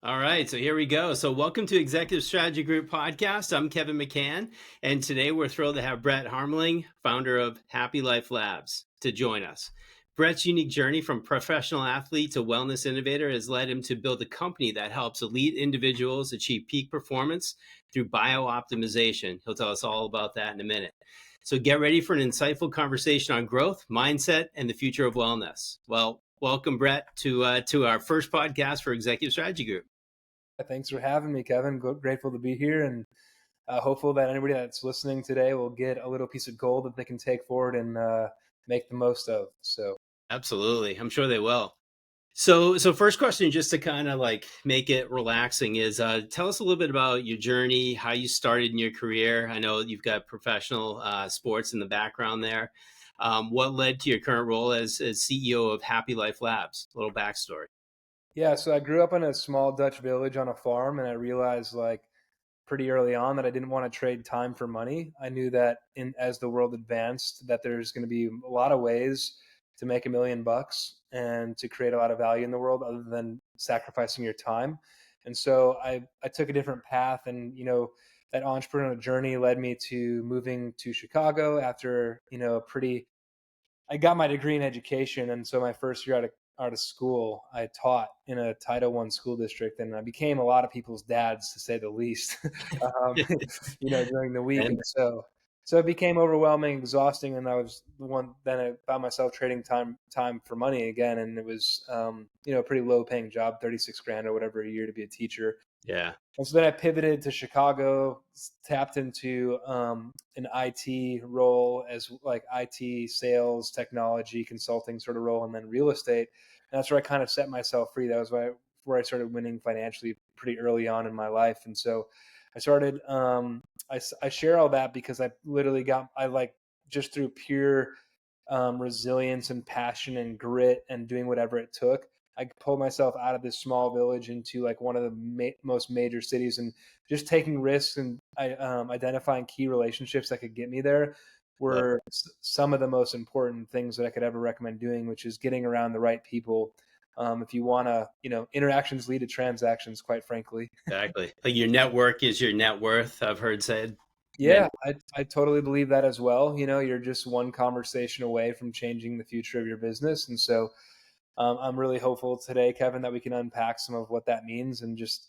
All right, so here we go. So, welcome to Executive Strategy Group Podcast. I'm Kevin McCann, and today we're thrilled to have Brett Harmeling, founder of Happy Life Labs, to join us. Brett's unique journey from professional athlete to wellness innovator has led him to build a company that helps elite individuals achieve peak performance through biooptimization. He'll tell us all about that in a minute. So, get ready for an insightful conversation on growth, mindset, and the future of wellness. Well, welcome, Brett, to our first podcast for Executive Strategy Group. Thanks for having me, Kevin. Grateful to be here, and hopeful that anybody that's listening today will get a little piece of gold that they can take forward and make the most of. So, Absolutely. I'm sure they will. So first question, just to kind of like make it relaxing, is tell us a little bit about your journey, how you started in your career. I know you've got professional sports in the background there. What led to your current role as CEO of Happy Life Labs? A little backstory. yeah, so I grew up in a small Dutch village on a farm, and I realized pretty early on that I didn't want to trade time for money. I knew that as the world advanced, that there's going to be a lot of ways to make $1 million and to create a lot of value in the world other than sacrificing your time. And so I took a different path, and that entrepreneurial journey led me to moving to Chicago after I got my degree in education, and so my first year out of school, I taught in a Title I school district, and I became a lot of people's dads, to say the least. um, during the week, and And so it became overwhelming, exhausting, and I was the one. Then I found myself trading time for money again, and it was a pretty low paying job, 36 grand or whatever a year to be a teacher. yeah, And so then I pivoted to Chicago, tapped into an IT role as like IT sales, technology, consulting sort of role, and then real estate. And that's where I kind of set myself free. That was where I started winning financially pretty early on in my life. And so I started, I share all that because I literally just through pure resilience and passion and grit and doing whatever it took, I pulled myself out of this small village into like one of the most major cities, and just taking risks and identifying key relationships that could get me there love were some of the most important things that I could ever recommend doing, which is getting around the right people. If you want to, interactions lead to transactions, quite frankly. exactly. Like your network is your net worth. I've heard said. Yeah, I totally believe that as well. You're just one conversation away from changing the future of your business. And so I'm really hopeful today, Kevin, that we can unpack some of what that means. And just,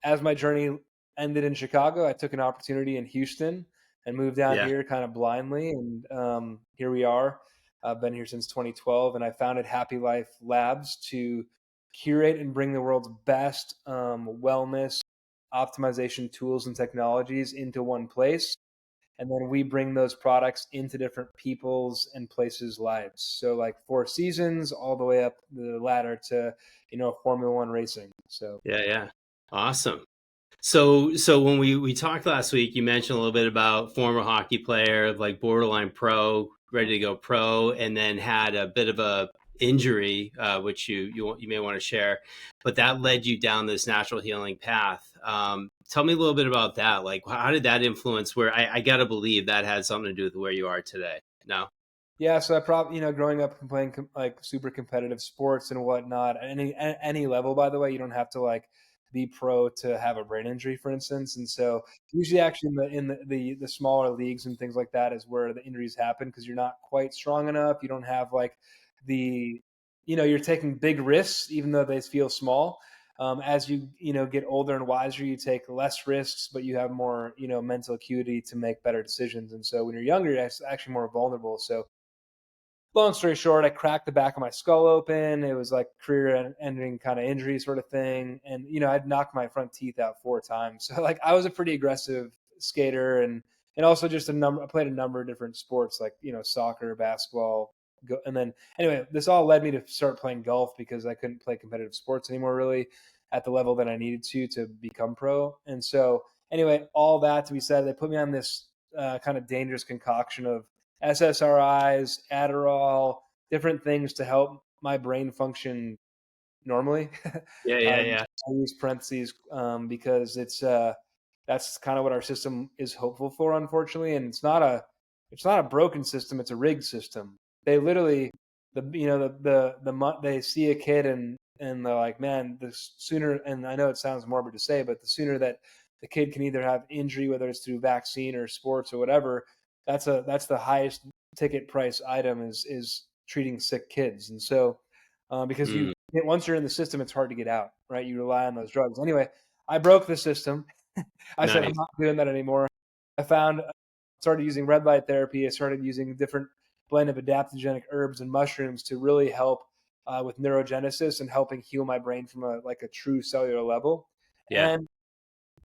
as my journey ended in Chicago, I took an opportunity in Houston and moved down Yeah. here kind of blindly. And here we are. I've been here since 2012, and I founded Happy Life Labs to curate and bring the world's best wellness optimization tools and technologies into one place, and then we bring those products into different people's and places' lives. So like Four Seasons all the way up the ladder to Formula One racing. So Yeah. Awesome. So when we talked last week, you mentioned a little bit about former hockey player, like borderline pro, ready to go pro, and then had a bit of a injury, which you may want to share, but that led you down this natural healing path. Tell me a little bit about that. Like, how did that influence? Where I got to believe that had something to do with where you are today. No. yeah, so I probably growing up and playing like super competitive sports and whatnot at any level. By the way, you don't have to like be pro to have a brain injury, for instance. And so usually, actually, in the smaller leagues and things like that is where the injuries happen because you're not quite strong enough. You don't have like the you're taking big risks even though they feel small. As you get older and wiser, you take less risks, but you have more mental acuity to make better decisions. And so when you're younger, you're actually more vulnerable. So long story short, I cracked the back of my skull open. It was like career-ending kind of injury sort of thing, and I'd knocked my front teeth out 4 times. So like I was a pretty aggressive skater, and also just I played a number of different sports like soccer, basketball, and then anyway, this all led me to start playing golf because I couldn't play competitive sports anymore really at the level that I needed to become pro. And so anyway, all that to be said, they put me on this kind of dangerous concoction of SSRIs, Adderall, different things to help my brain function normally. Yeah. I use parentheses because that's kind of what our system is hopeful for, unfortunately, and it's not a broken system; it's a rigged system. They literally they see a kid and they're like, man, the sooner, and I know it sounds morbid to say, but the sooner that the kid can either have injury, whether it's through vaccine or sports or whatever, that's the highest ticket price item is treating sick kids. And so because Mm, once you're in the system, it's hard to get out, right? You rely on those drugs. Anyway, I broke the system. I said, I'm nice. not doing that anymore. I started using red light therapy. I started using different blend of adaptogenic herbs and mushrooms to really help with neurogenesis and helping heal my brain from a true cellular level. Yeah. And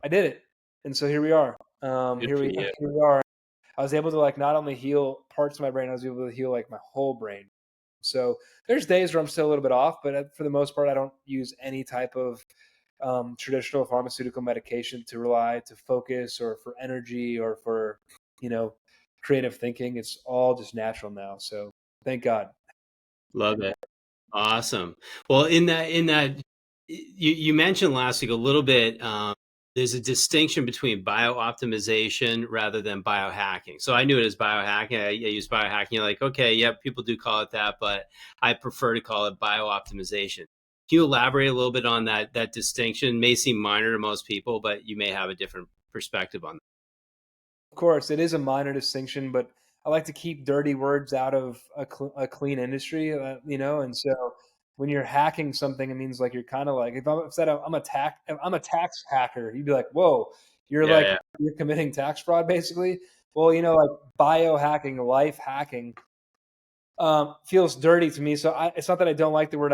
I did it. And so here we are. Good for you. Here we are. I was able to like not only heal parts of my brain, I was able to heal like my whole brain. So there's days where I'm still a little bit off, but for the most part, I don't use any type of traditional pharmaceutical medication to rely to focus or for energy or for you know creative thinking. It's all just natural now. So thank God. Love it. Awesome. Well, in that you mentioned last week a little bit. There's a distinction between biooptimization rather than biohacking. So I knew it as biohacking. I use biohacking. You're like, okay, yep, people do call it that, but I prefer to call it biooptimization. Can you elaborate a little bit on that distinction? It may seem minor to most people, but you may have a different perspective on Of course, it is a minor distinction, but I like to keep dirty words out of a clean industry, And so when you're hacking something, it means like you're kind of like if I'm said I'm a tax hacker, you'd be like, whoa, you're that. like Yeah, you're committing tax fraud, basically. Well, like biohacking, life hacking feels dirty to me. So it's not that I don't like the word.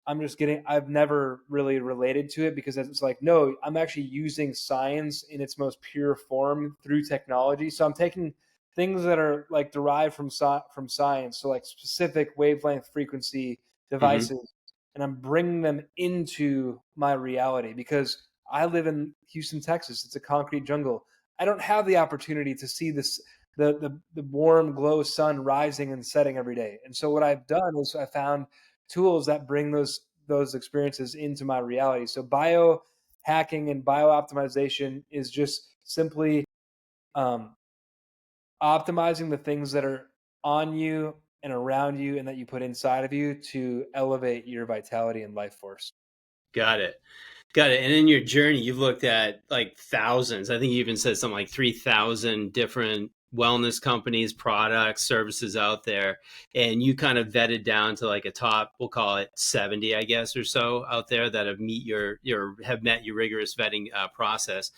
I've never really related to it because it's like, no, I'm actually using science in its most pure form through technology. So I'm taking things that are like derived from science. So like specific wavelength frequency yeah. Hmm. devices, and I'm bringing them into my reality because I live in Houston, Texas. It's a concrete jungle. I don't have the opportunity to see the warm glow sun rising and setting every day. And so what I've done is I found tools that bring those experiences into my reality. So biohacking and biooptimization is just simply um, optimizing the things that are on you and around you and that you put inside of you to elevate your vitality and life force. Got it. Got it. And in your journey, you've looked at like thousands. I think you even said something like 3,000 different wellness companies, products, services out there. And you kind of vetted down to like a top, we'll call it 70, I guess, or so out there that have met your rigorous vetting process.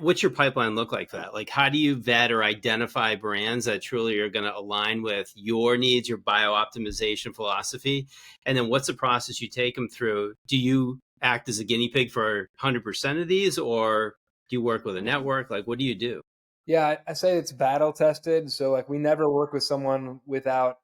What's your pipeline look like for that? Like, how do you vet or identify brands that truly are going to align with your needs, your bio optimization philosophy? And then what's the process you take them through? Do you act as a guinea pig for 100% of these, or do you work with a network? Like, what do you do? Yeah, I say it's battle tested. So like we never work with someone without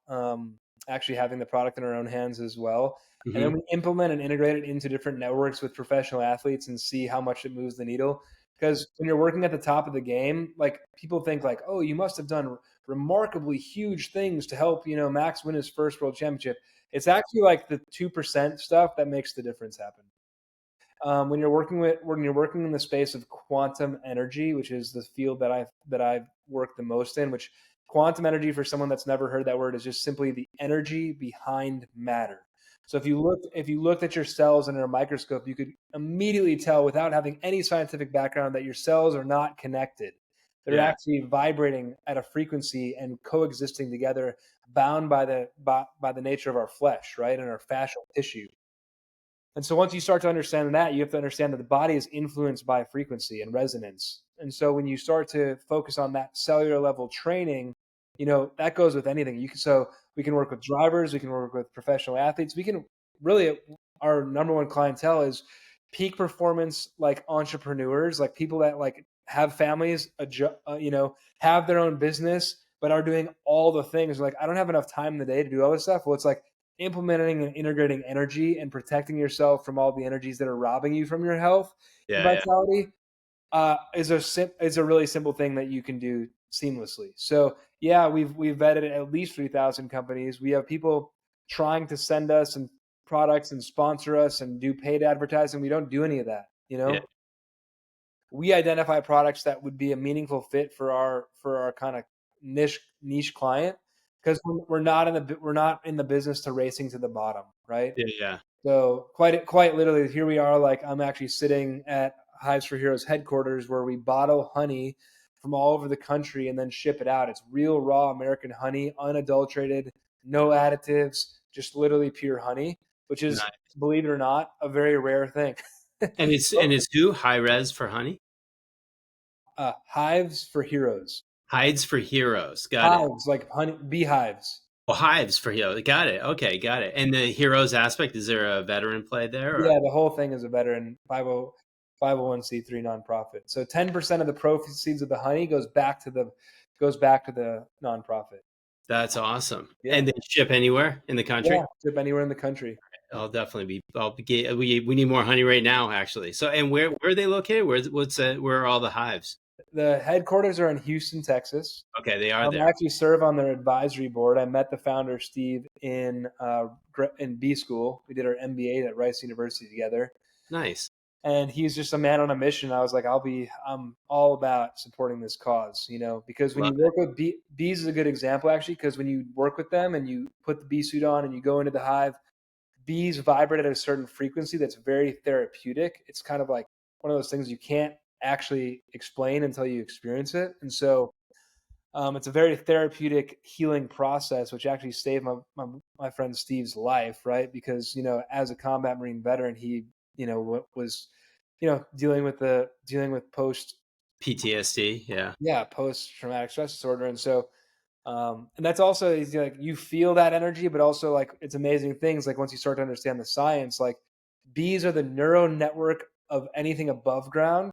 actually having the product in our own hands as well. And then Hmm. we implement and integrate it into different networks with professional athletes and see how much it moves the needle. Because when you're working at the top of the game, like people think like, oh, you must have done remarkably huge things to help, Max win his first world championship. It's actually like the 2% stuff that makes the difference happen. When you're working in the space of quantum energy, which is the field that I've worked the most in, which quantum energy for someone that's never heard that word is just simply the energy behind matter. So if you looked at your cells under a microscope, you could immediately tell without having any scientific background that your cells are not connected. They're Yeah. actually vibrating at a frequency and coexisting together, bound by the nature of our flesh, right, and our fascial tissue. And so once you start to understand that, you have to understand that the body is influenced by frequency and resonance. And so when you start to focus on that cellular level training, that goes with anything. So we can work with drivers, we can work with professional athletes. We can really our number one clientele is peak performance like entrepreneurs, like people that like have families, have their own business, but are doing all the things. Like I don't have enough time in the day to do all this stuff. Well, it's like implementing and integrating energy and protecting yourself from all the energies that are robbing you from your health and Yeah. Yeah. vitality is a really simple thing that you can do seamlessly. So yeah, we've vetted at least 3,000 companies. We have people trying to send us and products and sponsor us and do paid advertising. We don't do any of that. Yeah. We identify products that would be a meaningful fit for our kind of niche client, because we're not in the business to racing to the bottom, right? Yeah, yeah. So quite literally, here we are. Like I'm actually sitting at Hives for Heroes headquarters where we bottle honey from all over the country and then ship it out. It's real raw American honey, unadulterated, no additives, just literally pure honey, which is, Nice. believe it or not, a very rare thing. And it's who? High res for honey? Hives for Heroes. Hides for heroes. Got it. Hives, like honey, beehives. Well, hives for heroes. Got it. Okay, got it. And the heroes aspect, is there a veteran play there? Or? Yeah, the whole thing is a veteran 501(c)(3) nonprofit. So 10% of the proceeds of the honey goes back to the nonprofit. That's awesome. Yeah, And they ship anywhere in the yeah, country? ship anywhere in the country. I'll definitely be. We need more honey right now, actually. So, and where are they located? Where are all the hives? The headquarters are in Houston, Texas. Okay, they are there. I actually serve on their advisory board. I met the founder Steve in B school. We did our MBA at Rice University together. Nice. And he's just a man on a mission. I was like, I'm all about supporting this cause, because when Love you it. work with bees is a good example actually, because when you work with them and you put the bee suit on and you go into the hive, bees vibrate at a certain frequency that's very therapeutic. It's kind of like one of those things you can't actually explain until you experience it. And so it's a very therapeutic healing process, which actually saved my friend Steve's life, right? Because as a combat Marine veteran, he was dealing with PTSD. Yeah. post traumatic stress disorder, and so and that's also like you feel that energy, but also like it's amazing things like once you start to understand the science, like bees are the neural network of anything above ground.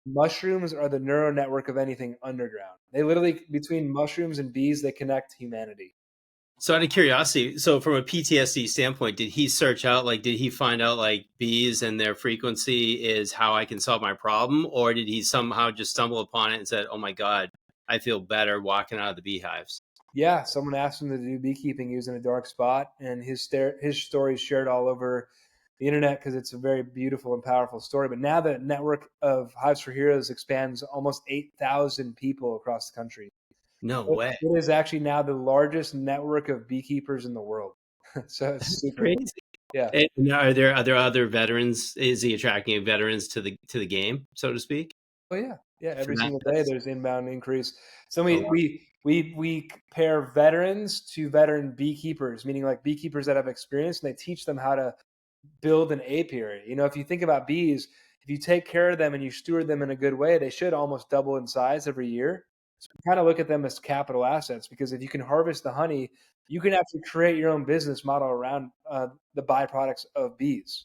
Mushrooms are the neural network of anything underground. They literally, between mushrooms and bees, they connect humanity. So, out of curiosity, so from a PTSD standpoint, did he find out like bees and their frequency is how I can solve my problem? Or did he somehow just stumble upon it and said, oh my God, I feel better walking out of the beehives? Yeah, someone asked him to do beekeeping. He was in a dark spot, and his story is shared all over the internet because it's a very beautiful and powerful story. But now the network of Hives for Heroes expands almost 8,000 people across the country. No It way. it is actually now the largest network of beekeepers in the world. So it's That's super cool. crazy. Yeah. And are there other veterans? Is he attracting veterans to the game, so to speak? Oh yeah, yeah. For Every that, single day, that's there's inbound increase. So oh, wow. we pair veterans to veteran beekeepers, meaning like beekeepers that have experience, and they teach them how to build an apiary. If you think about bees, if you take care of them and you steward them in a good way, they should almost double in size every year. So we kind of look at them as capital assets because if you can harvest the honey, you can actually create your own business model around the byproducts of bees.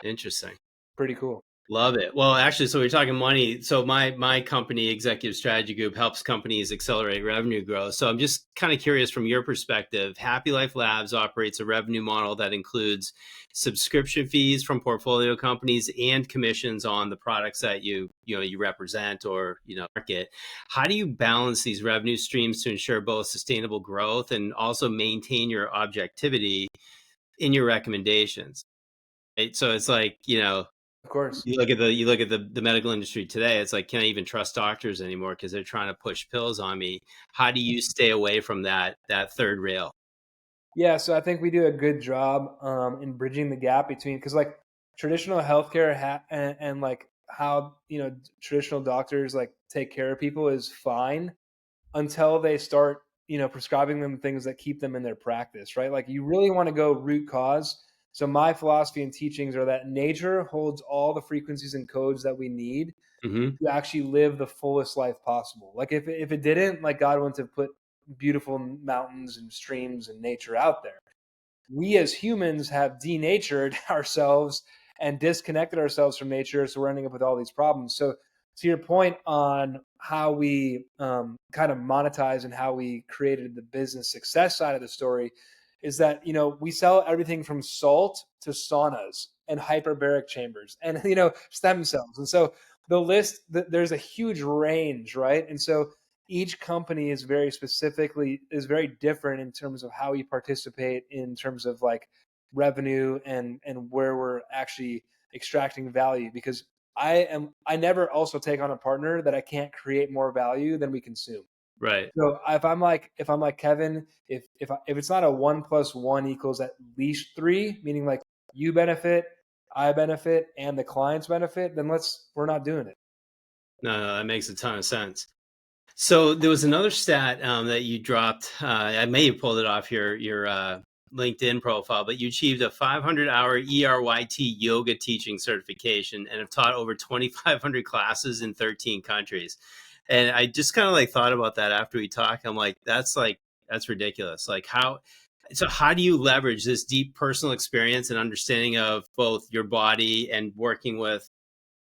Interesting. Pretty cool. Love it. Well, actually, so we're talking money. So my company, Executive Strategy Group, helps companies accelerate revenue growth. So I'm just kind of curious from your perspective. Happy Life Labs operates a revenue model that includes subscription fees from portfolio companies and commissions on the products that you represent or market. How do you balance these revenue streams to ensure both sustainable growth and also maintain your objectivity in your recommendations? Right? So it's like, Of course. you look at the medical industry today. It's like, can I even trust doctors anymore because they're trying to push pills on me? How do you stay away from that third rail? Yeah, so I think we do a good job in bridging the gap between because like traditional healthcare and like how traditional doctors like take care of people is fine until they start prescribing them things that keep them in their practice, right? Like you really want to go root cause. So my philosophy and teachings are that nature holds all the frequencies and codes that we need Hmm. to actually live the fullest life possible. Like if it didn't, like God wouldn't have put beautiful mountains and streams and nature out there. We as humans have denatured ourselves and disconnected ourselves from nature, so we're ending up with all these problems. So to your point on how we kind of monetize and how we created the business success side of the story is that we sell everything from salt to saunas and hyperbaric chambers and stem cells, and so there's a huge range, right? And so each company is very different in terms of how we participate in terms of like revenue and where we're actually extracting value because I never also take on a partner that I can't create more value than we consume. Right. So if I'm like Kevin, if it's not a 1 + 1 = at least 3, meaning like you benefit, I benefit, and the clients benefit, then we're not doing it. No, that makes a ton of sense. So there was another stat that you dropped. I may have pulled it off your LinkedIn profile, but you achieved a 500-hour ERYT yoga teaching certification and have taught over 2,500 classes in 13 countries. And I just kind of like thought about that after we talked. I'm like, that's ridiculous. Like how do you leverage this deep personal experience and understanding of both your body and working with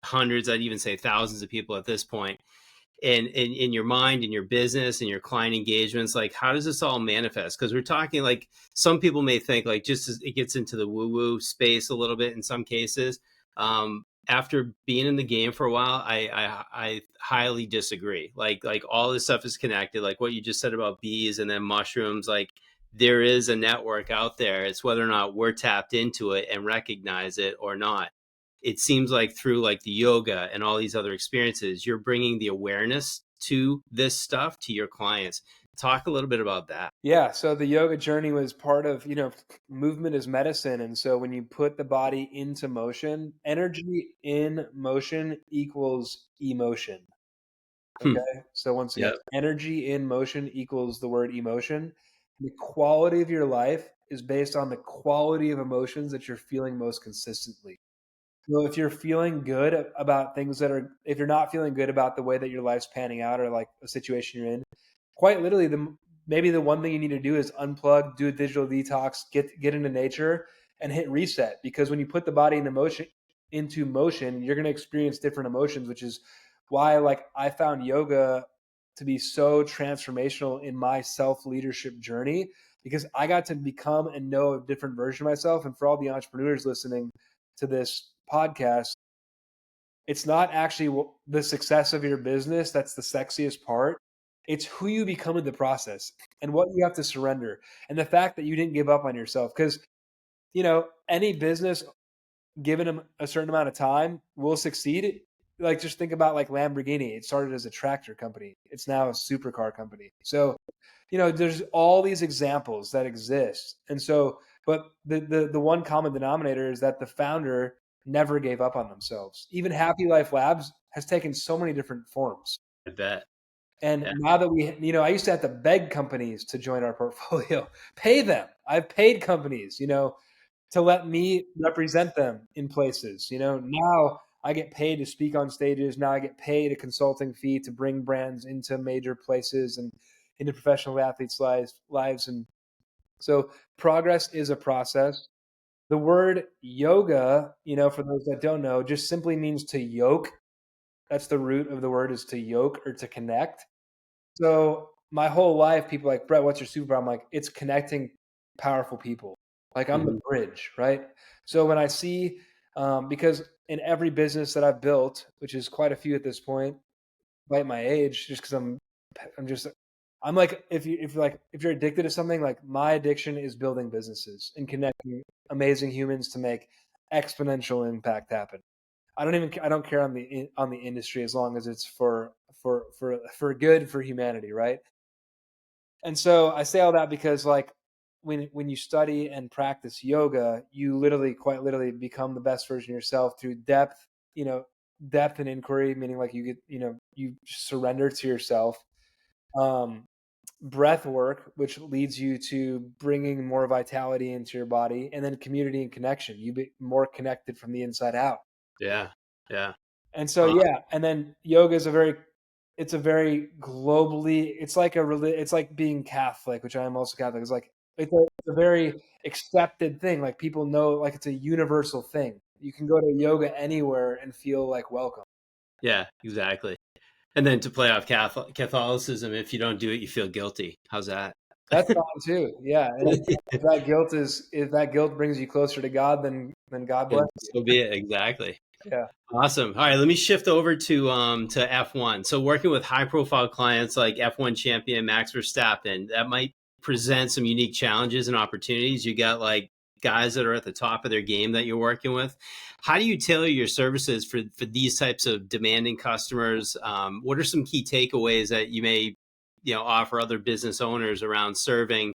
hundreds, I'd even say thousands of people at this point, and in your mind, in your business, and your client engagements? Like, how does this all manifest? Because we're talking, like, some people may think, like, just as it gets into the woo woo space a little bit in some cases. After being in the game for a while, I highly disagree. Like all this stuff is connected. Like what you just said about bees and then mushrooms. Like there is a network out there. It's whether or not we're tapped into it and recognize it or not. It seems like through like the yoga and all these other experiences, you're bringing the awareness to this stuff to your clients. Talk a little bit about that. Yeah, so the yoga journey was part of, movement is medicine. And so when you put the body into motion, energy in motion equals emotion. Hmm. Okay. So once again, Yep. energy in motion equals the word emotion. The quality of your life is based on the quality of emotions that you're feeling most consistently. So if you're feeling good about things if you're not feeling good about the way that your life's panning out or like a situation you're in, quite literally, maybe the one thing you need to do is unplug, do a digital detox, get into nature, and hit reset. Because when you put the body into motion, you're going to experience different emotions, which is why like I found yoga to be so transformational in my self leadership journey, because I got to become and know a different version of myself. And for all the entrepreneurs listening to this podcast, it's not actually the success of your business that's the sexiest part. It's who you become in the process and what you have to surrender. And the fact that you didn't give up on yourself. Because, any business given them a certain amount of time will succeed. Like just think about like Lamborghini. It started as a tractor company. It's now a supercar company. So, there's all these examples that exist. And so, but the one common denominator is that the founder never gave up on themselves. Even Happy Life Labs has taken so many different forms. I bet. And Yeah. now that I used to have to beg companies to join our portfolio, pay them. I've paid companies, to let me represent them in places. Now I get paid to speak on stages. Now I get paid a consulting fee to bring brands into major places and into professional athletes' lives. And so progress is a process. The word yoga, for those that don't know, just simply means to yoke. That's the root of the word, is to yoke or to connect. So my whole life, people are like, Brett, what's your superpower? I'm like, it's connecting powerful people. Like I'm the Mhm. bridge, right? So when I see, because in every business that I've built, which is quite a few at this point, despite my age, just because I'm like, if you're addicted to something, like my addiction is building businesses and connecting amazing humans to make exponential impact happen. I don't care on the industry as long as it's for good for humanity, right? And so I say all that because like when you study and practice yoga, you quite literally become the best version of yourself through you know, depth and inquiry, meaning like you surrender to yourself. Um, breath work, which leads you to bringing more vitality into your body, and then community and connection. You be more connected from the inside out. Yeah. Yeah. And so, Uh, yeah, and then yoga is it's a very globally, it's like being Catholic, which I am also Catholic. It's a very accepted thing. Like people know, like it's a universal thing. You can go to yoga anywhere and feel like welcome. yeah, exactly. And then to play off Catholicism, if you don't do it, you feel guilty. How's that? That's fine too. Yeah. And if that guilt brings you closer to God, then God bless And you. so be it. Exactly. Yeah. Awesome. All right, let me shift over to F1. So working with high profile clients like F1 champion Max Verstappen, that might present some unique challenges and opportunities. You got like guys that are at the top of their game that you're working with. How do you tailor your services for these types of demanding customers? What are some key takeaways that you may offer other business owners around serving,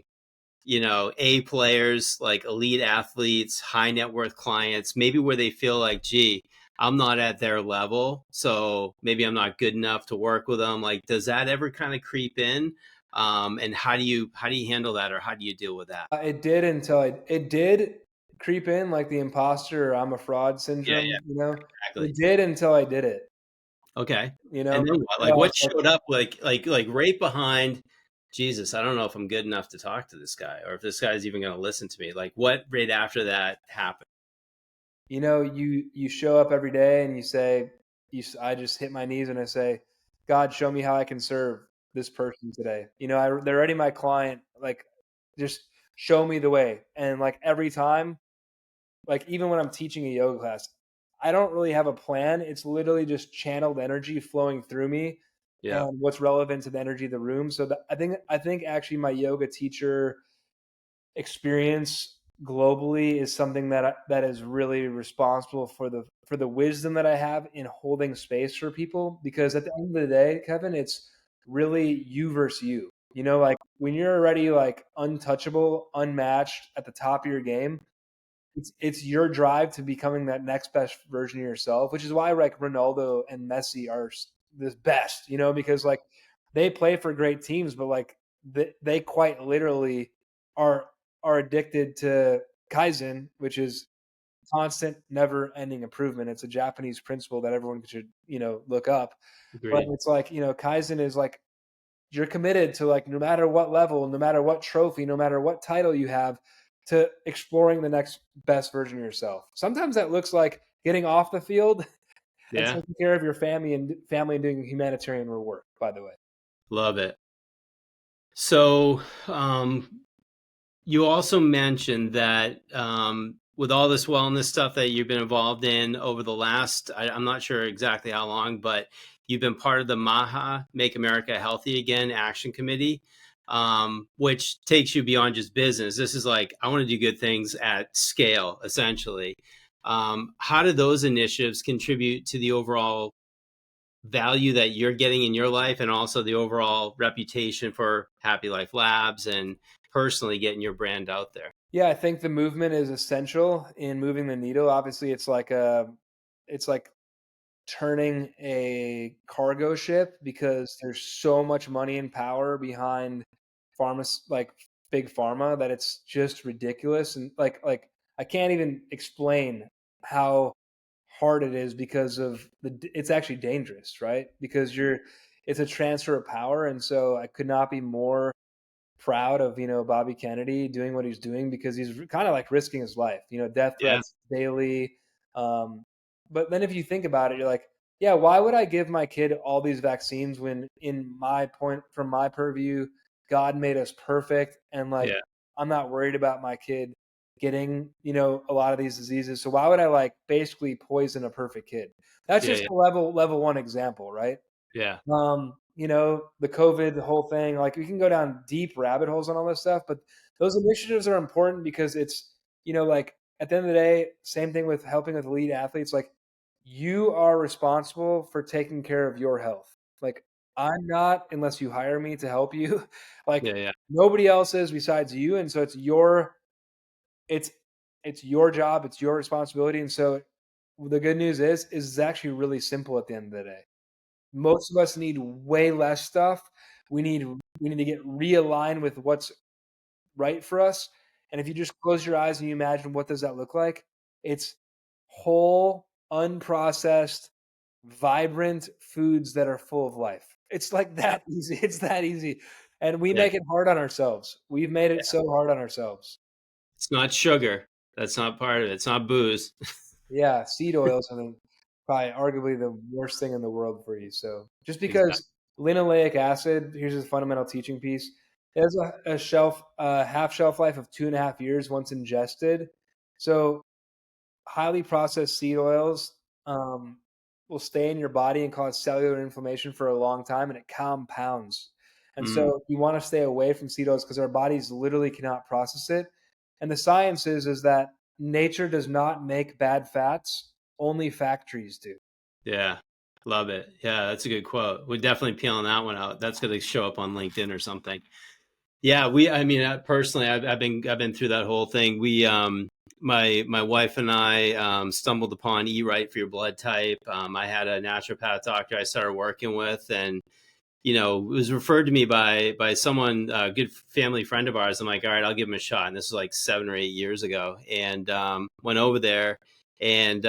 A players, like elite athletes, high net worth clients, maybe where they feel like, gee, I'm not at their level, so maybe I'm not good enough to work with them. Like, does that ever kind of creep in? And how do you handle that, or how do you deal with that? It did until it did creep in, like the imposter or I'm a fraud Yeah, yeah, syndrome, exactly. It did until I did it, Okay. you know? And then what? Yeah, Like, I was what like, showed up, like right behind, Jesus, I don't know if I'm good enough to talk to this guy, or if this guy's even going to listen to me. Like, what right after that happened? you show up every day and you say, I just hit my knees and I say, God, show me how I can serve this person today. They're already my client. Like, just show me the way. And like every time, like even when I'm teaching a yoga class, I don't really have a plan. It's literally just channeled energy flowing through me Yeah. and what's relevant to the energy of the room. So I think actually my yoga teacher experience globally is something that is really responsible for the wisdom that I have in holding space for people, because at the end of the day, Kevin, it's really you versus you. Like when you're already like untouchable, unmatched at the top of your game, it's your drive to becoming that next best version of yourself, which is why like Ronaldo and Messi are the best, because like they play for great teams, but like they quite literally are are addicted to kaizen, which is constant, never-ending improvement. It's a Japanese principle that everyone should look up. But Agreed. it's like kaizen is like you're committed to, like, no matter what level, no matter what trophy, no matter what title you have, to exploring the next best version of yourself. Sometimes that looks like getting off the field and Yeah. taking care of your family and doing humanitarian work, by the way. Love it. So, you also mentioned that with all this wellness stuff that you've been involved in over the last, I'm not sure exactly how long, but you've been part of the MAHA, Make America Healthy Again Action Committee, which takes you beyond just business. This is like, I want to do good things at scale, essentially. How do those initiatives contribute to the overall value that you're getting in your life, and also the overall reputation for Happy Life Labs, and personally getting your brand out there? Yeah, I think the movement is essential in moving the needle. Obviously, it's like turning a cargo ship, because there's so much money and power behind like big pharma, that it's just ridiculous. And like I can't even explain how hard it is, because of it's actually dangerous, right? Because it's a transfer of power. And so I could not be more proud of Bobby Kennedy doing what he's doing, because he's kind of like risking his life. Death Yeah, threats daily. Um, but then if you think about it, you're like, yeah, why would I give my kid all these vaccines when, from my purview, God made us perfect, and like yeah, I'm not worried about my kid getting a lot of these diseases. So why would I like basically poison a perfect kid? That's yeah, just yeah, a level one example, right? yeah, The COVID, the whole thing, like we can go down deep rabbit holes on all this stuff, but those initiatives are important because it's, like at the end of the day, same thing with helping with elite athletes. Like you are responsible for taking care of your health. Like I'm not, unless you hire me to help you. Like yeah, yeah, nobody else is besides you. And so it's, it's your job, it's your responsibility. And so the good news is it's actually really simple at the end of the day. Most of us need way less stuff. We need to get realigned with what's right for us. And if you just close your eyes and you imagine what does that look like? It's whole, unprocessed, vibrant foods that are full of life. It's like yeah, that easy. It's that easy. And we yeah, make it hard on ourselves. We've made it yeah. so hard on ourselves. It's not sugar. That's not part of it. It's not booze. Yeah, seed oils are probably arguably the worst thing in the world for you. So just Exactly. because linoleic acid, here's a fundamental teaching piece, it has a half shelf life of 2.5 years once ingested. So highly processed seed oils um, will stay in your body and cause cellular inflammation for a long time, and it compounds. And Mm, so you want to stay away from seed oils because our bodies literally cannot process it. And the science is that nature does not make bad fats, only factories do. yeah. Love it. Yeah, that's a good quote. We're definitely peeling that one out. That's going to show up on LinkedIn or something. Yeah, I mean, personally, I've been through that whole thing. My wife and I stumbled upon Eat Right for Your Blood Type. I had a naturopath doctor I started working with, and it was referred to me by someone, a good family friend of ours. I'm like, all right, I'll give him a shot. And this was like 7 or 8 years ago, and went over there, and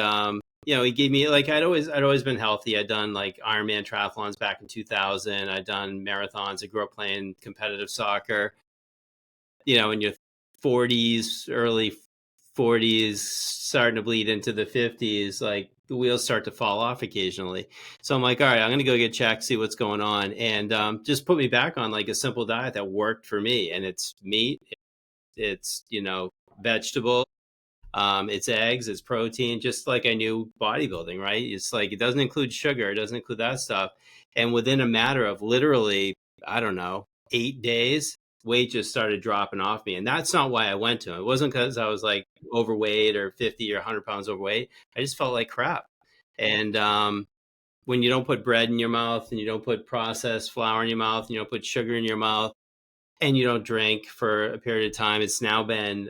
he gave me, like, I'd always been healthy. I'd done like Ironman triathlons back in 2000. I'd done marathons. I grew up playing competitive soccer. In your 40s, early 40s, starting to bleed into the 50s, like the wheels start to fall off occasionally. So I'm like, all right, I'm going to go get checked, see what's going on. And just put me back on like a simple diet that worked for me. And it's meat, it's, vegetable, it's eggs, it's protein, just like I knew bodybuilding, right? It's like, it doesn't include sugar, it doesn't include that stuff. And within a matter of literally, I don't know, 8 days, weight just started dropping off me. And that's not why I went to him. It wasn't because I was like overweight or 50 or 100 pounds overweight. I just felt like crap. And when you don't put bread in your mouth and you don't put processed flour in your mouth and you don't put sugar in your mouth, and you don't drink for a period of time,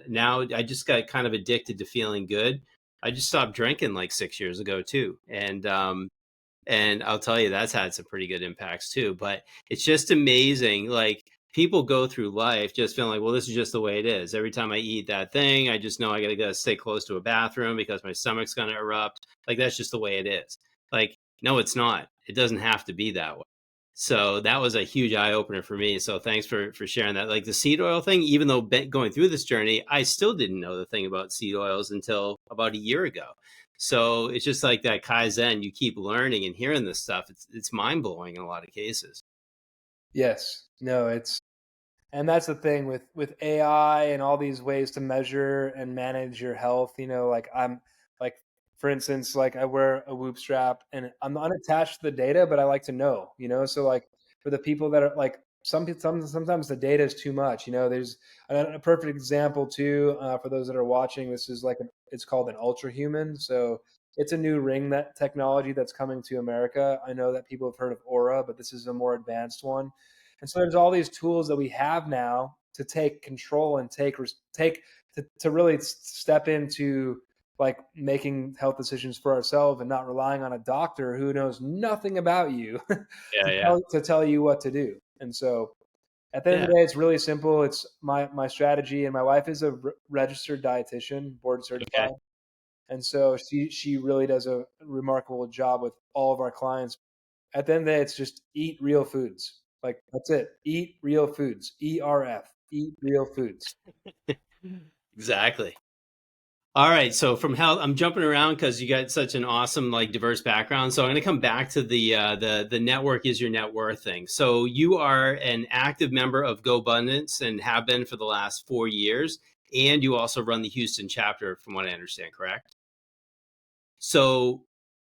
now I just got kind of addicted to feeling good. I just stopped drinking like 6 years ago too. And I'll tell you, that's had some pretty good impacts too. But it's just amazing. Like, people go through life just feeling like, well, this is just the way it is. Every time I eat that thing, I just know I gotta stay close to a bathroom because my stomach's gonna erupt. Like, that's just the way it is. Like, no, it's not. It doesn't have to be that way. So that was a huge eye opener for me. So thanks for sharing that. Like the seed oil thing, even though going through this journey, I still didn't know the thing about seed oils until about a year ago. So it's just like that Kaizen. You keep learning and hearing this stuff. It's mind blowing in a lot of cases. Yes. No, and that's the thing with AI and all these ways to measure and manage your health. Like like for instance, like I wear a Whoop strap and I'm unattached to the data, but I like to know. So like for the people that are like sometimes the data is too much. There's a perfect example too for those that are watching. This is like it's called an ultra human. So it's a new ring that technology that's coming to America. I know that people have heard of Aura, but this is a more advanced one. And so there's all these tools that we have now to take control and to really step into like making health decisions for ourselves and not relying on a doctor who knows nothing about you Yeah, yeah, to tell you what to do. And so at the end of yeah. the day, it's really simple. It's my strategy, and my wife is a registered dietitian, board Okay. certified, and so she really does a remarkable job with all of our clients. At the end of the day, it's just eat real foods. Like that's it. Eat real foods. ERF. Eat real foods. Exactly. All right, so from health, I'm jumping around because you got such an awesome, like, diverse background. So I'm going to come back to the network is your net worth thing. So you are an active member of GoBundance and have been for the last 4 years, and you also run the Houston chapter, from what I understand, correct? So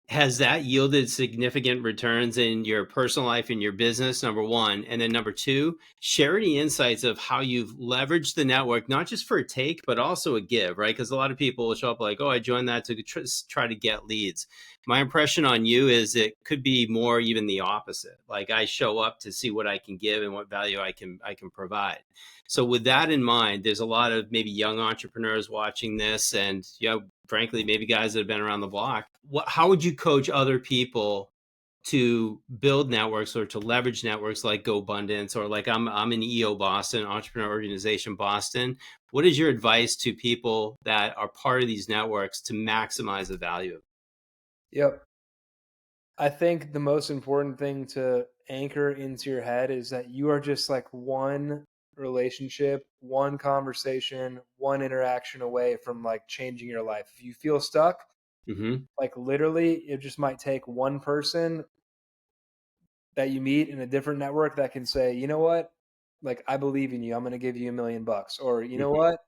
has that yielded significant returns in your personal life and your business, number one? And then number two, share any insights of how you've leveraged the network, not just for a take, but also a give, right? Because a lot of people will show up like, oh, I joined that to try to get leads. My impression on you is it could be more even the opposite. Like, I show up to see what I can give and what value I can provide. So with that in mind, there's a lot of maybe young entrepreneurs watching this, and frankly, maybe guys that have been around the block. How would you coach other people to build networks or to leverage networks like GoBundance, or like I'm in EO Boston, Entrepreneur Organization Boston? What is your advice to people that are part of these networks to maximize the value? Yep. I think the most important thing to anchor into your head is that you are just like one relationship, one conversation, one interaction away from like changing your life. If you feel stuck, Mm-hmm. like literally, it just might take one person that you meet in a different network that can say, you know what? Like, I believe in you. I'm going to give you $1 million. Or, you know Mm-hmm. what?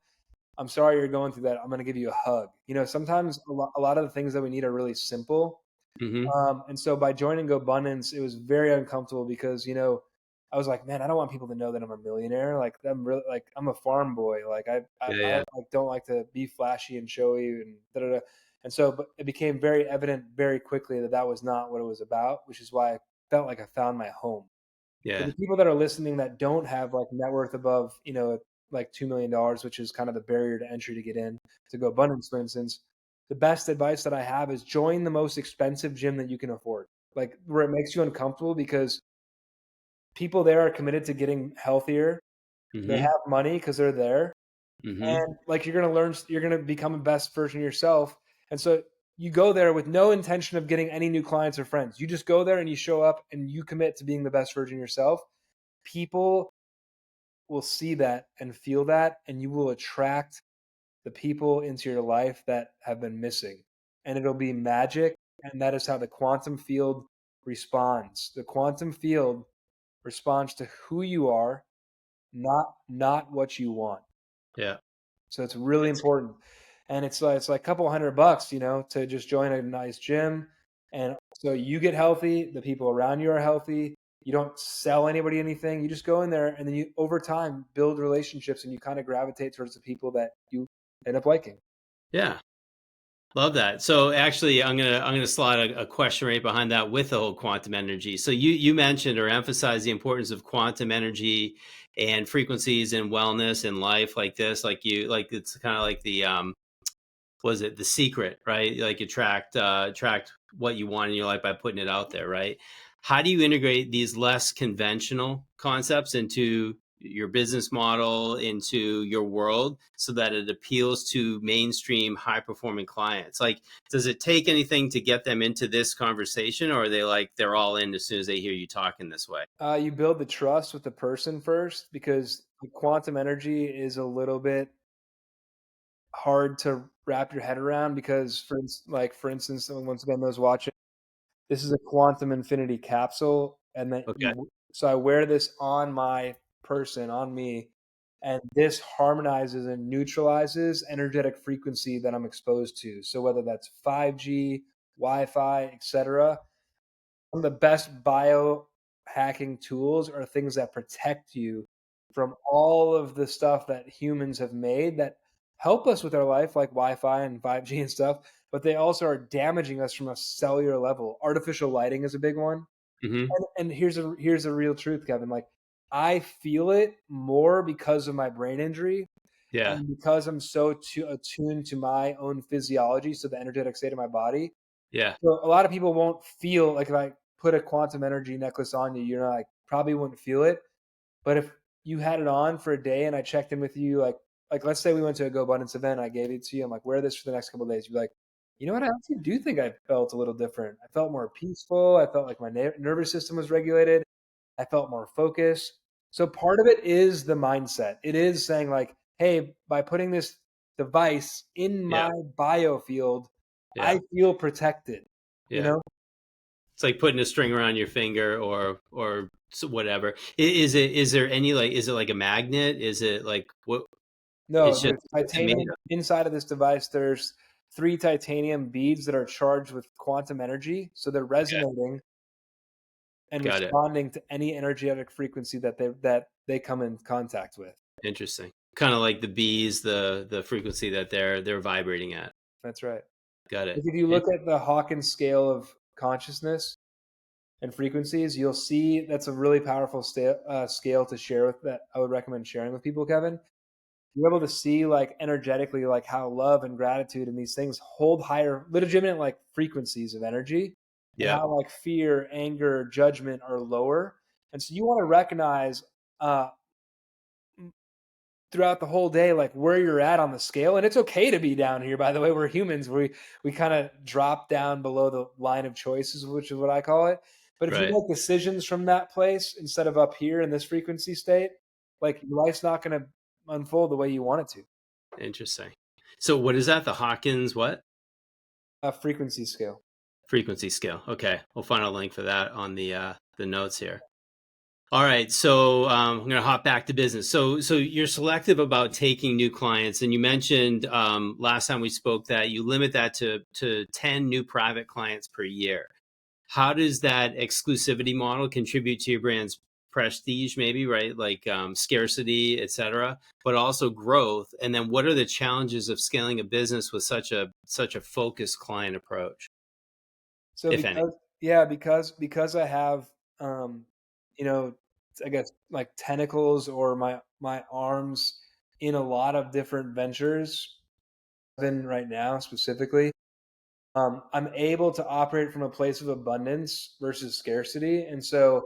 I'm sorry you're going through that. I'm going to give you a hug. Sometimes a lot of the things that we need are really simple. Mm-hmm. And so by joining GoBundance, it was very uncomfortable because, I was like, man, I don't want people to know that I'm a millionaire. Like I'm really I'm a farm boy. Like I Yeah, yeah. like don't like to be flashy and showy and da da da. And so, but it became very evident very quickly that that was not what it was about, which is why I felt like I found my home. For Yeah. the people that are listening that don't have like net worth above, like $2 million, which is kind of the barrier to entry to get in to Go Abundance, for instance, the best advice that I have is join the most expensive gym that you can afford, like where it makes you uncomfortable because people there are committed to getting healthier. They Mm-hmm. have money because they're there, Mm-hmm. and like you're gonna become the best version of yourself. And so you go there with no intention of getting any new clients or friends. You just go there and you show up and you commit to being the best version of yourself. People will see that and feel that, and you will attract the people into your life that have been missing. And it'll be magic. And that is how the quantum field responds. The quantum field responds to who you are, not what you want. Yeah. So it's really That's, important. And it's like a couple $100, to just join a nice gym. And so you get healthy, the people around you are healthy. You don't sell anybody anything. You just go in there and then you over time build relationships and you kind of gravitate towards the people that you end up liking. yeah. Love that. So actually, I'm gonna slide a question right behind that with the whole quantum energy. So you mentioned or emphasized the importance of quantum energy and frequencies and wellness and life like this. Like it's kind of like the was it the secret, right? Like attract what you want in your life by putting it out there, right? How do you integrate these less conventional concepts into your business model, into your world, so that it appeals to mainstream high performing clients? Like, does it take anything to get them into this conversation, or are they like they're all in as soon as they hear you talking this way? You build the trust with the person first because the quantum energy is a little bit hard to wrap your head around because for instance, once again, those watching, this is a quantum infinity capsule, and that Okay. you so I wear this on my person, on me, and this harmonizes and neutralizes energetic frequency that I'm exposed to. So whether that's 5G, Wi-Fi, etc., one of the best biohacking tools are things that protect you from all of the stuff that humans have made that help us with our life, like Wi-Fi and 5G and stuff, but they also are damaging us from a cellular level. Artificial lighting is a big one. Hmm. And here's a real truth, Kevin. Like I feel it more because of my brain injury Yeah. and because I'm so attuned to my own physiology, so the energetic state of my body. Yeah. So a lot of people won't feel like if I put a quantum energy necklace on you, you're not like probably wouldn't feel it. But if you had it on for a day and I checked in with you, like let's say we went to a Go Abundance event, I gave it to you, I'm like, wear this for the next couple of days. You're like, you know what? I actually do think I felt a little different. I felt more peaceful. I felt like my nervous system was regulated. I felt more focused. So part of it is the mindset. It is saying like, hey, by putting this device in Yeah. my biofield, Yeah. I feel protected. You Yeah. know? It's like putting a string around your finger or whatever. Is there any like is it like a magnet? Is it like what? No, It's just there's what's it made titanium of? inside of this device. There's 3 titanium beads that are charged with quantum energy, so they're Okay, resonating and got it. responding to any energetic frequency that they come in contact with. Interesting. Kind of like the bees, the frequency that they're vibrating at. That's right. Got Like it. if you look at the Hawkins scale of consciousness and frequencies, you'll see that's a really powerful scale to share with that I would recommend sharing with people, Kevin. You're able to see like energetically like how love and gratitude and these things hold higher legitimate like frequencies of energy and Yeah. how like fear, anger, judgment are lower. And so you want to recognize uh throughout the whole day like where you're at on the scale, and it's okay to be down here, by the way. We're humans. We kind of drop down below the line of choices, which is what I call it. But if you Right. make decisions from that place instead of up here in this frequency state, like your life's not going to unfold the way you want it to. Interesting. So what is that? The Hawkins what? A frequency scale. Frequency scale. Okay. We'll find a link for that on the notes here. All right, so I'm going to hop back to business. So you're selective about taking new clients, and you mentioned last time we spoke that you limit that to 10 new private clients per year. How does that exclusivity model contribute to your brand's prestige, maybe, right? Like scarcity, et cetera, but also growth. And then what are the challenges of scaling a business with such a focused client approach, So if any? because I have, um, you know, I guess like tentacles or my arms in a lot of different ventures, in right now specifically, I'm able to operate from a place of abundance versus scarcity, and so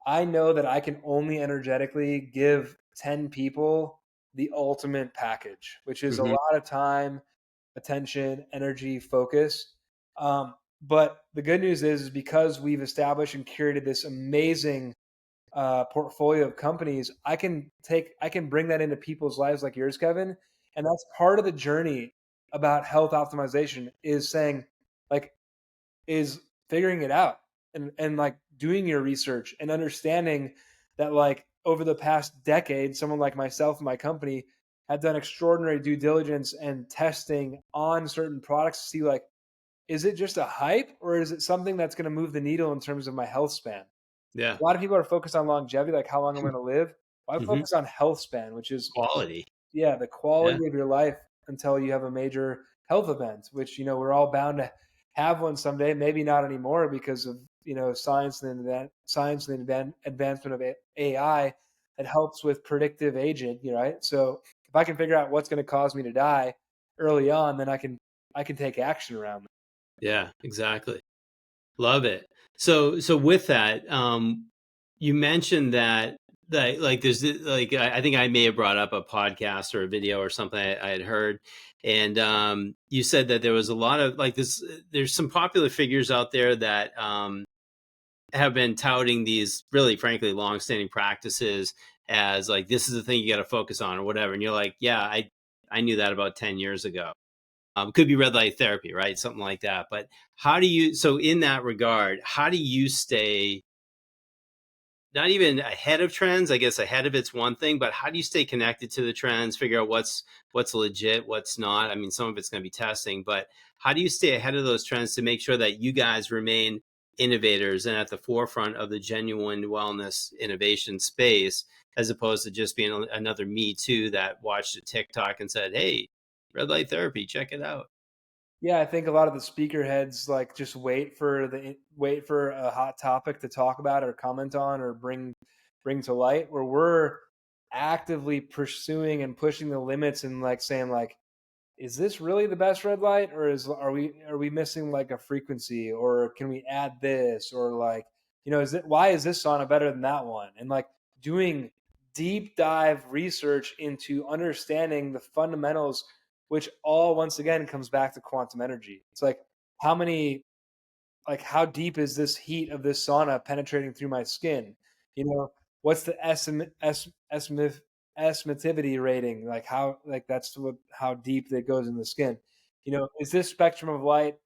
I know that I can only energetically give 10 people the ultimate package, which is a Hmm. lot of time, attention, energy, focus. But the good news is because we've established and curated this amazing portfolio of companies, I can bring that into people's lives like yours, Kevin. And that's part of the journey about health optimization is saying, like, is figuring it out and like doing your research and understanding that like over the past decade, someone like myself and my company have done extraordinary due diligence and testing on certain products to see like, is it just a hype or is it something that's going to move the needle in terms of my health span? Yeah. A lot of people are focused on longevity, like how long I'm going to live. I Hmm. focus on health span, which is, Quality. yeah, the Yeah. quality of your life until you have a major health event, which, we're all bound to have one someday, maybe not anymore because of, advancement of AI that helps with predictive aging, right? So if I can figure out what's going to cause me to die early on, then I can take action around that. Yeah, exactly. Love it. So with that, you mentioned that like like I think I may have brought up a podcast or a video or something I had heard, and you said that there was a lot of like this. There's some popular figures out there that have been touting these really, frankly, long-standing practices as like this is the thing you got to focus on or whatever, and you're like, yeah, I knew that about 10 years ago. Could be red light therapy, right? Something like that. But how do you, so in that regard, how do you stay not even ahead of trends? I guess ahead of it's one thing, but how do you stay connected to the trends, figure out what's legit, what's not? I mean, some of it's going to be testing, but how do you stay ahead of those trends to make sure that you guys remain innovators and at the forefront of the genuine wellness innovation space, as opposed to just being another me too that watched a TikTok and said, "Hey, red light therapy, check it out." Yeah, I think a lot of the speaker heads like just wait for a hot topic to talk about or comment on or bring to light where we're actively pursuing and pushing the limits and like saying like, is this really the best red light or are we missing like a frequency or can we add this or like, is it why is this sauna better than that one? And like doing deep dive research into understanding the fundamentals, which all once again comes back to quantum energy. It's like how many how deep is this heat of this sauna penetrating through my skin? What's the estimativity rating? Like how deep that goes in the skin? Is this spectrum of light,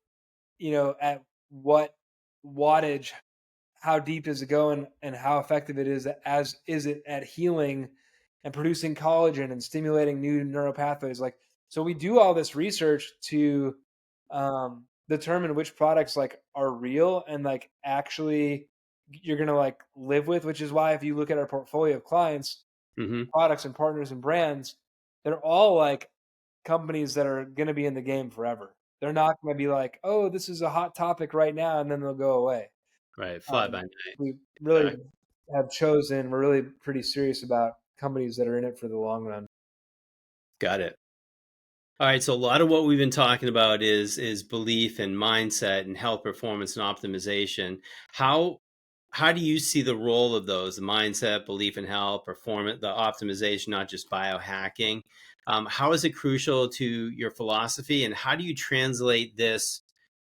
at what wattage? How deep does it go and how effective it is as is it at healing and producing collagen and stimulating new neural pathways? Like, so we do all this research to determine which products like are real and like actually you're gonna like live with. Which is why if you look at our portfolio of clients, Hmm. products and partners and brands, they're all like companies that are gonna be in the game forever. They're not gonna be like, oh, this is a hot topic right now, and then they'll go away. Right. Fly um, by night. we really Exactly. have chosen. We're really pretty serious about companies that are in it for the long run. Got it. All right, so a lot of what we've been talking about is belief and mindset and health performance and optimization. How how do you see the role of those, the mindset, belief and health, performance, the optimization, not just biohacking? How is it crucial to your philosophy, and how do you translate this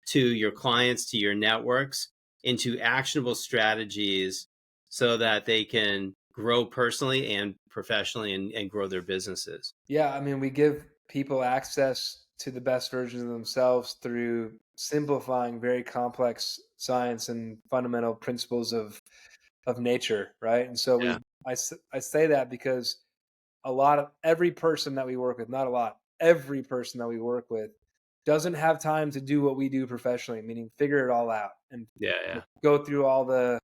to your clients, to your networks, into actionable strategies so that they can grow personally and professionally and grow their businesses? Yeah, I mean, we give people access to the best versions of themselves through simplifying very complex science and fundamental principles of nature, right? And so Yeah. I say that because a lot of every person that we work with, not a lot, every person that we work with doesn't have time to do what we do professionally, meaning figure it all out and Yeah. Yeah. go through all the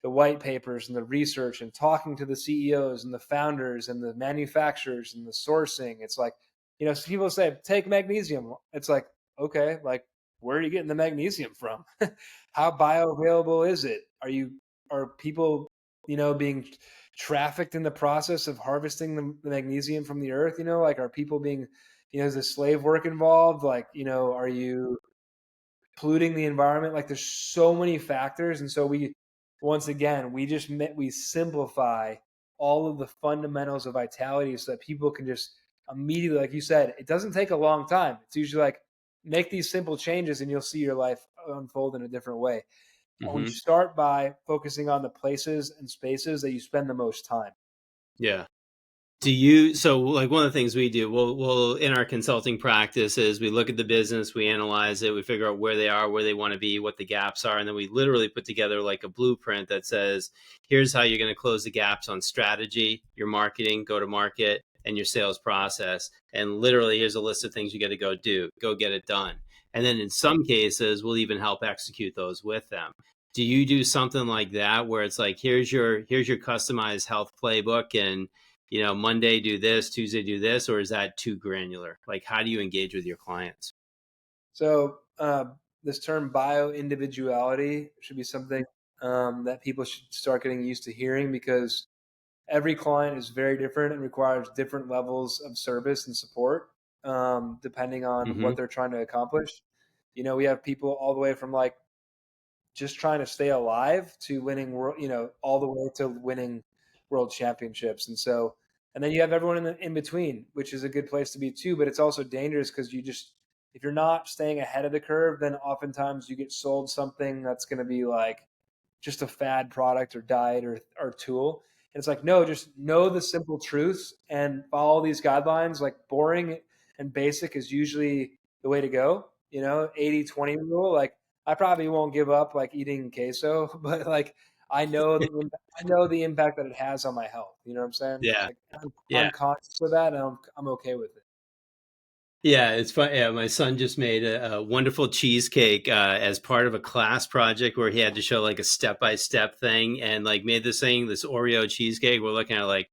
the white papers and the research and talking to the CEOs and the founders and the manufacturers and the sourcing. It's like, so people say, take magnesium. It's like, okay, like, where are you getting the magnesium from? How bioavailable is it? Are people, being trafficked in the process of harvesting the magnesium from the earth? Like, are people being, is the slave work involved? Like, are you polluting the environment? Like, there's so many factors. And so once again, we simplify all of the fundamentals of vitality so that people can just immediately, like you said, it doesn't take a long time. It's usually like, make these simple changes and you'll see your life unfold in a different way. And we Mm-hmm. start by focusing on the places and spaces that you spend the most time. Yeah. So like one of the things we do, we'll in our consulting practice is we look at the business, we analyze it, we figure out where they are, where they want to be, what the gaps are. And then we literally put together like a blueprint that says, here's how you're going to close the gaps on strategy, your marketing, go to market, and your sales process. And literally here's a list of things you got to go do, go get it done. And then in some cases, we'll even help execute those with them. Do you do something like that where it's like, here's your customized health playbook, and Monday do this, Tuesday do this, or is that too granular? Like, how do you engage with your clients? So this term bio individuality should be something that people should start getting used to hearing, because every client is very different and requires different levels of service and support, depending on Mm-hmm. what they're trying to accomplish. We have people all the way from like just trying to stay alive to winning world, all the way to winning world championships. And then you have everyone in between, which is a good place to be too. But it's also dangerous because if you're not staying ahead of the curve, then oftentimes you get sold something that's going to be like just a fad product or diet or tool. And it's like, no, just know the simple truths and follow these guidelines. Like, boring and basic is usually the way to go. 80-20 rule. Like, I probably won't give up like eating queso, but like, I know the impact that it has on my health. You know what I'm saying? Yeah. Like, Yeah. I'm conscious of that, and I'm okay with it. Yeah, it's fun. Yeah, my son just made a wonderful cheesecake as part of a class project where he had to show like a step-by-step thing, and like made this Oreo cheesecake. We're looking at it like,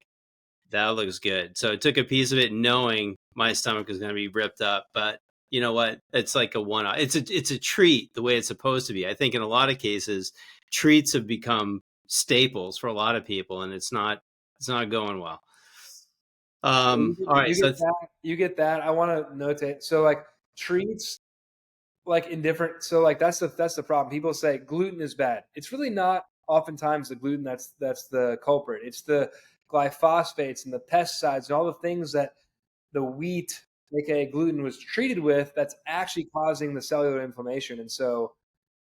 that looks good. So I took a piece of it knowing my stomach was going to be ripped up. But you know what? It's like a one-off. It's a treat the way it's supposed to be. I think in a lot of cases, treats have become staples for a lot of people, and it's not going well. All right. You So get that. You get that. I want to notate. So like, treats, like, in different. So like, that's the problem. People say gluten is bad. It's really not oftentimes the gluten that's the culprit. It's the glyphosates and the pesticides and all the things that the wheat, aka gluten, was treated with, that's actually causing the cellular inflammation. And so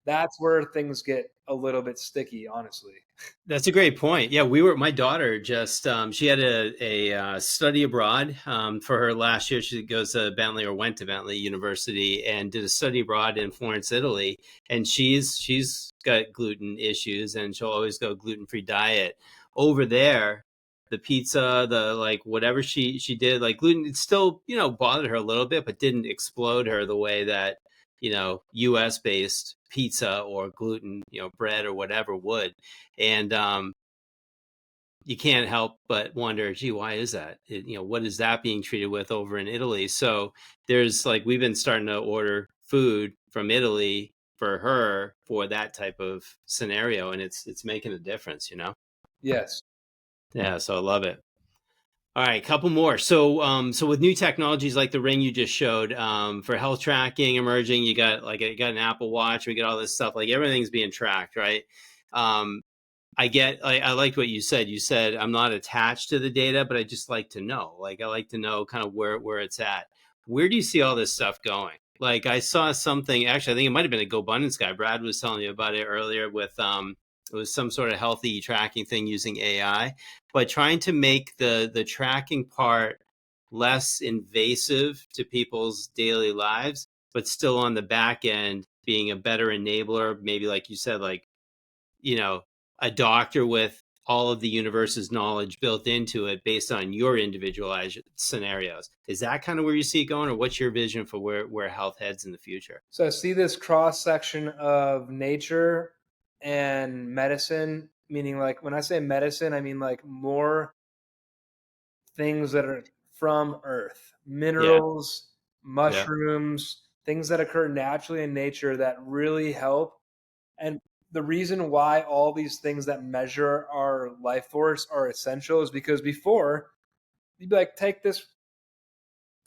that's where things get a little bit sticky, honestly. that's a great point. Yeah, my daughter just, she had a study abroad for her last year. She goes to Bentley, or went to Bentley University, and did a study abroad in Florence, Italy. And she's got gluten issues, and she'll always go gluten-free diet. Over there, the pizza, the like whatever she did, like gluten, it still, bothered her a little bit, but didn't explode her the way that, US based pizza or gluten, bread or whatever would. And you can't help but wonder, gee, why is that? What is that being treated with over in Italy? So there's like, we've been starting to order food from Italy for her for that type of scenario, and it's making a difference. Yes. Yeah, so I love it. All right, couple more. So with new technologies like the ring you just showed, for health tracking emerging, you got an Apple Watch, we get all this stuff, like everything's being tracked, right? Um, I liked what you said. You said, I'm not attached to the data, but I just like to know. Like, I like to know kind of where it's at. Where do you see all this stuff going? Like, I saw something, actually, I think it might have been a GoBundance guy. Brad was telling me about it earlier with it was some sort of healthy tracking thing using AI, but trying to make the tracking part less invasive to people's daily lives, but still on the back end being a better enabler, maybe like you said, like, you know, a doctor with all of the universe's knowledge built into it based on your individualized scenarios. Is that kind of where you see it going, or what's your vision for where health heads in the future? So I see this cross section of nature and medicine meaning like when I say medicine, I mean like more things that are from earth, Yeah. minerals, Yeah. mushrooms, things that occur naturally in nature that really help. And the reason why all these things that measure our life force are essential is because before you'd be like, take this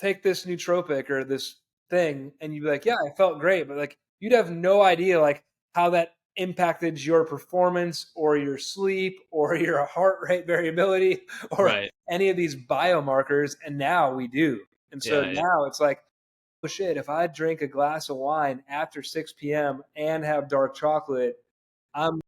nootropic or this thing, and you'd be like, yeah, I felt great, but like you'd have no idea like how that impacted your performance or your sleep or your heart rate variability or Right. any of these biomarkers. And now we do. And so Yeah. Yeah. now it's like, oh shit, if I drink a glass of wine after 6 p.m. and have dark chocolate, I'm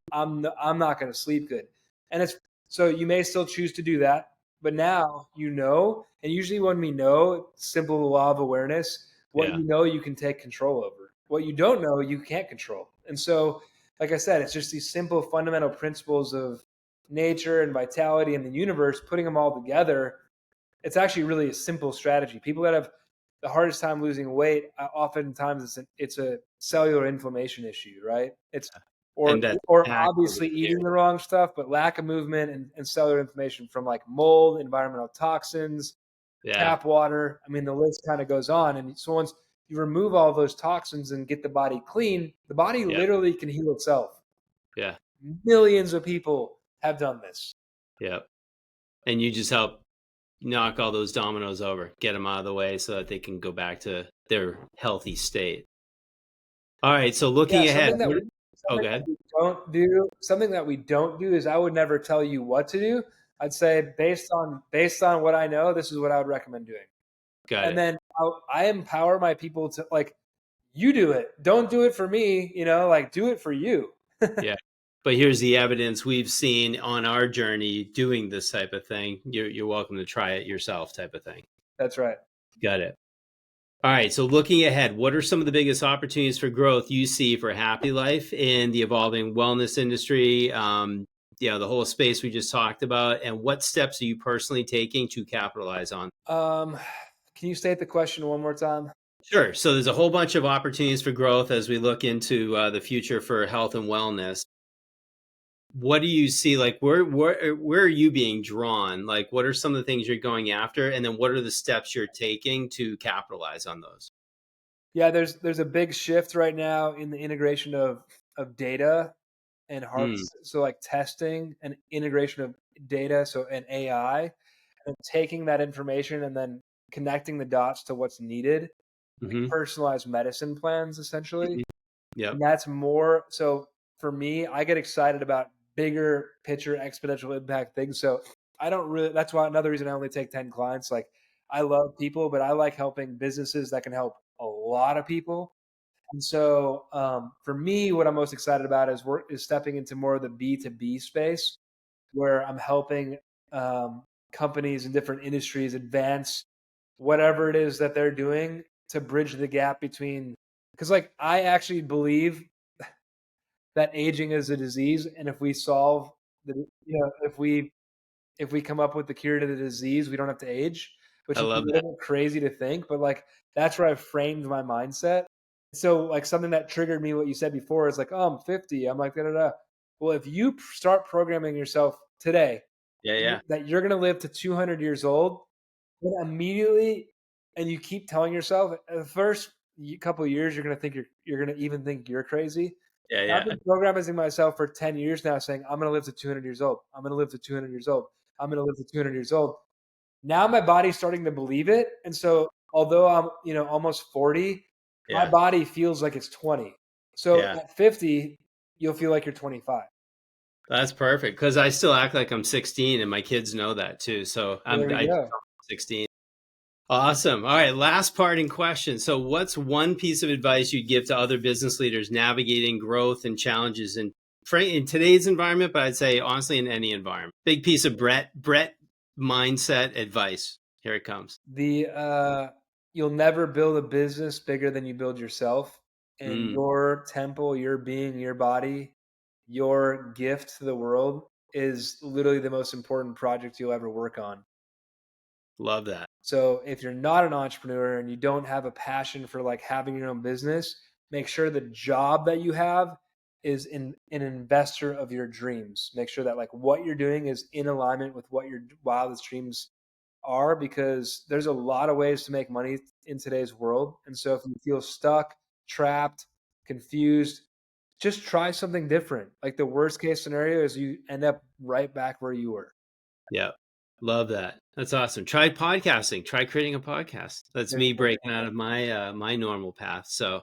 not going to sleep good. And it's so you may still choose to do that, but now you know. And usually when we know, simple law of awareness, what Yeah. you know you can take control over. What you don't know you can't control. And so, like I said, it's just these simple fundamental principles of nature and vitality and the universe, putting them all together. It's actually really a simple strategy. People that have the hardest time losing weight, oftentimes it's a cellular inflammation issue, right? It's or And that's or exactly the obviously fear. eating the wrong stuff, but lack of movement and cellular inflammation from like mold, environmental toxins, Yeah. tap water. I mean, the list kind of goes on. And so once you remove all those toxins and get the body clean, the body Yeah. literally can heal itself. Yeah. Millions of people have done this. Yeah. And you just help knock all those dominoes over, get them out of the way so that they can go back to their healthy state. All right. So Yeah, looking ahead, oh, something go that ahead. we don't do is I would never tell you what to do. I'd say based on what I know, this is what I would recommend doing. Got And it. then I empower my people to like you do it. Don't do it for me, like do it for you. Yeah. But here's the evidence we've seen on our journey doing this type of thing. You're welcome to try it yourself, type of thing. That's right. Got it. All right. So looking ahead, what are some of the biggest opportunities for growth you see for Happy Life in the evolving wellness industry? The whole space we just talked about, and what steps are you personally taking to capitalize on? Um, can you state the question one more time? Sure. So there's a whole bunch of opportunities for growth as we look into the future for health and wellness. What do you see? Like, where are you being drawn? Like, what are some of the things you're going after, and then what are the steps you're taking to capitalize on those? Yeah, there's a big shift right now in the integration of data and Mm, so like testing and integration of data, so and AI, and taking that information and then connecting the dots to what's needed, like hmm personalized medicine plans essentially. hmm Yep. And that's more so for me, I get excited about bigger picture exponential impact things. So I don't really that's why another reason I only take 10 clients. Like I love people, but I like helping businesses that can help a lot of people. And so, for me, what I'm most excited about is stepping into more of the B2B space, where I'm helping companies in different industries advance whatever it is that they're doing to bridge the gap between. Because, like, I actually believe that aging is a disease, and if we solve the, if we come up with the cure to the disease, we don't have to age, which I is a love that. little crazy to think, but like that's where I framed my mindset. So like something that triggered me, what you said before, is like, oh, I'm 50. I'm like, da da da. Well, if you start programming yourself today Yeah. Yeah. that you're going to live to 200 years old, then immediately, and you keep telling yourself, the first couple of years, you're going to think you're going to even think you're crazy. Yeah. I've Yeah. been programming myself for 10 years now, saying I'm going to live to 200 years old. I'm going to live to 200 years old. I'm going to live to 200 years old. Now my body's starting to believe it, and so although I'm almost 40, my Yeah. body feels like it's 20. So Yeah. at 50, you'll feel like you're 25. That's perfect because I still act like I'm 16, and my kids know that too. So There we I just go. turned 16. Awesome. All right, last parting question. So, what's one piece of advice you'd give to other business leaders navigating growth and challenges in today's environment? But I'd say honestly, in any environment. Big piece of Brett mindset advice. Here it comes. The You'll never build a business bigger than you build yourself, and Mm, your temple, your being, your body, your gift to the world is literally the most important project you'll ever work on. love that. So if you're not an entrepreneur and you don't have a passion for like having your own business, make sure the job that you have is an investor of your dreams. Make sure that like what you're doing is in alignment with what your wildest dreams are, because there's a lot of ways to make money in today's world. And so if you feel stuck, trapped, confused, just try something different. Like the worst case scenario is you end up right back where you were. Yeah. Love that. That's awesome. Try podcasting. Try creating a podcast. That's There you me go. breaking out of my normal path. So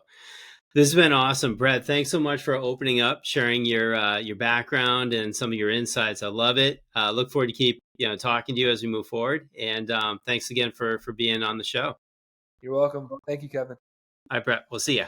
this has been awesome, Brett. Thanks so much for opening up, sharing your background and some of your insights. I love it. Look forward to keep talking to you as we move forward. And thanks again for being on the show. You're welcome. Thank you, Kevin. All right, Brett. We'll see you.